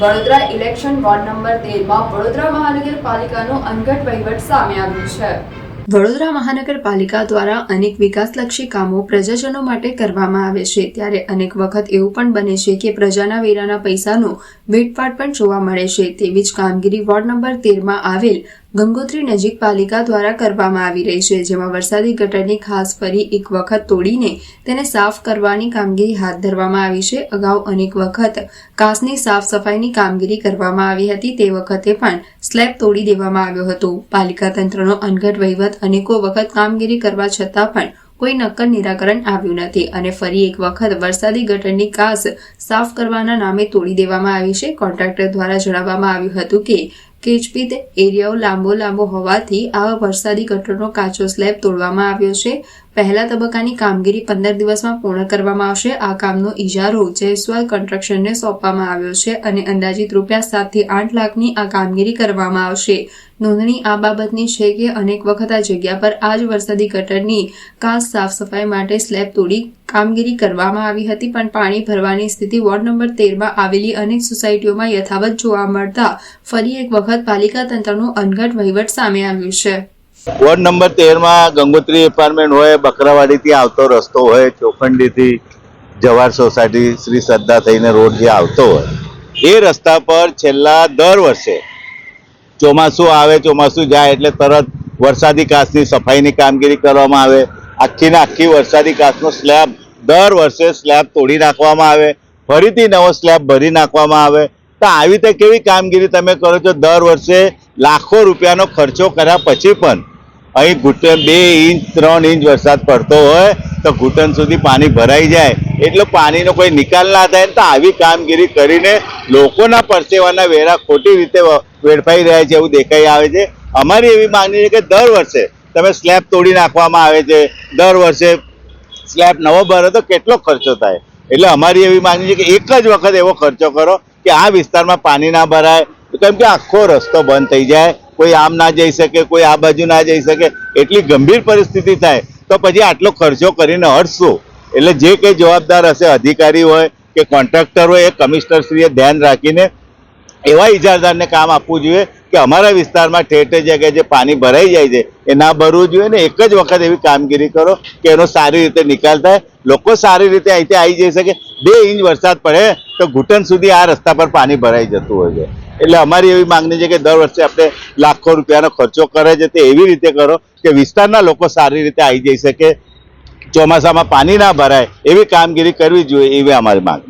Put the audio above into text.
Vadodara election ward number 13 માં વડોદરા મહાનગરપાલિકાનો અનગઢ વહીવટ સામે આવ્યો છે। વડોદરા મહાનગરપાલિકા દ્વારા અનેક વિકાસલક્ષી કામો પ્રજાજનો માટે કરવામાં આવે છે, ત્યારે અનેક વખત એવું પણ બને છે કે પ્રજાના વેરાના પૈસાનો વેડફાટ પણ જોવા મળે છે। તેવી જ કામગીરી વોર્ડ નંબર 13 માં આવેલ ગંગોત્રી નજીક પાલિકા દ્વારા કરવામાં આવી રહી છે, જેમાં વરસાદી ગટરની ખાસ ફરી એક વખત તોડીને તેને સાફ કરવાની કામગીરી હાથ ધરવામાં આવી છે। અગાઉ અનેક વખત કાચની સાફ સફાઈની કામગીરી કરવામાં આવી હતી, તે વખતે પણ સ્લેબ તોડી દેવામાં આવ્યો હતો। પાલિકા તંત્રનો અનગઢ વહીવટ અનેકો વખત કામગીરી કરવા છતાં પણ કોઈ નક્કર નિરાકરણ આવ્યું નથી અને ફરી એક વખત વરસાદી ગટરની કાચ સાફ કરવાના નામે તોડી દેવામાં આવી છે। કોન્ટ્રાક્ટર દ્વારા જણાવવામાં આવ્યું હતું કે કેચપીત એરિયાઓ લાંબો હોવાથી આ વરસાદી ગટરનો કાચો સ્લેબ તોડવામાં આવ્યો છે। પહેલા તબક્કાની કામગીરી 15 દિવસમાં પૂર્ણ કરવામાં આવશે। આ કામનો ઇજારો જયસ્વાલ કન્સ્ટ્રક્શનને સોંપવામાં આવ્યો છે અને અંદાજિત રૂપિયા 7 થી 8 લાખની આ કામગીરી કરવામાં આવશે। નોંધણી આ બાબતની છે કે અનેક વખત આ જગ્યા પર આ જ વરસાદી ગટરની કાચ સાફ સફાઈ માટે સ્લેબ તોડી કામગીરી કરવામાં આવી હતી, પણ પાણી ભરવાની સ્થિતિ વોર્ડ નંબર 13 માં આવેલી અનેક સોસાયટીઓમાં યથાવત જોવા મળતા ફરી એક વખત પાલિકા તંત્રનો અનગઢ વહીવટ સામે આવ્યું છે। વોર્ડ નંબર 13 માં ગંગોત્રી એપાર્ટમેન્ટ હોય, બકરાવાડીથી આવતો રસ્તો હોય, ચોખંડીથી જવાહર સોસાયટી શ્રી શ્રદ્ધા થઈને રોડ જે આવતો હોય, એ રસ્તા પર છેલ્લા દર વર્ષે ચોમાસું આવે, ચોમાસું જાય એટલે તરત વરસાદી કાચની સફાઈની કામગીરી કરવામાં આવે। આખી ને આખી વરસાદી કાચનો સ્લેબ દર વર્ષે સ્લેબ તોડી નાખવામાં આવે, ફરીથી નવો સ્લેબ ભરી નાખવામાં આવે। તો આવી રીતે કેવી કામગીરી તમે કરો છો? દર વર્ષે લાખો રૂપિયાનો ખર્ચો કર્યા પછી પણ અહીં ઘૂંટણ 2 ઇંચ 3 ઇંચ વરસાદ પડતો હોય તો ઘૂંટણ સુધી પાણી ભરાઈ જાય, એટલે પાણીનો કોઈ નિકાલ ના થાય। તો આવી કામગીરી કરીને લોકોના પરસેવાના વેરા ખોટી રીતે વેડફાઈ રહ્યા છે એવું દેખાઈ આવે છે। અમારી એવી માંગણી છે કે દર વર્ષે તમે સ્લેબ તોડી નાખવામાં આવે છે, દર વર્ષે સ્લેબ નવો ભરો તો કેટલો ખર્ચો થાય? એટલે અમારી એવી માંગણી છે કે એક જ વખત એવો ખર્ચો કરો કે આ વિસ્તારમાં પાણી ના ભરાય, કેમ કે આખો રસ્તો બંધ થઈ જાય, કોઈ આમ ના જઈ શકે, કોઈ આ બાજુ ના જઈ શકે, એટલી ગંભીર પરિસ્થિતિ થાય તો પછી આટલો ખર્ચો કરીને હટશું। એટલે જે કંઈ જવાબદાર હશે, અધિકારી હોય કે કોન્ટ્રાક્ટર હોય, એ કમિશનરશ્રીએ ધ્યાન રાખીને એવા ઇજારદારને કામ આપવું જોઈએ કે અમારા વિસ્તારમાં ઠેર જગ્યાએ જે પાણી ભરાઈ જાય છે એ ના ભરવું જોઈએ ને એક જ વખત એવી કામગીરી કરો કે એનો સારી રીતે નિકાલ થાય, લોકો સારી રીતે અહીંથી આવી જઈ શકે। 2 ઇંચ વરસાદ પડે તો ઘૂંટણ સુધી આ રસ્તા પર પાણી ભરાઈ જતું હોય છે। એટલે અમારી એવી માંગણી છે કે દર વર્ષે આપણે લાખો રૂપિયાનો ખર્ચો કરે છે તે એવી રીતે કરો કે વિસ્તારના લોકો સારી રીતે આવી જઈ શકે, ચોમાસામાં પાણી ના ભરાય એવી કામગીરી કરવી જોઈએ, એવી અમારી માંગ।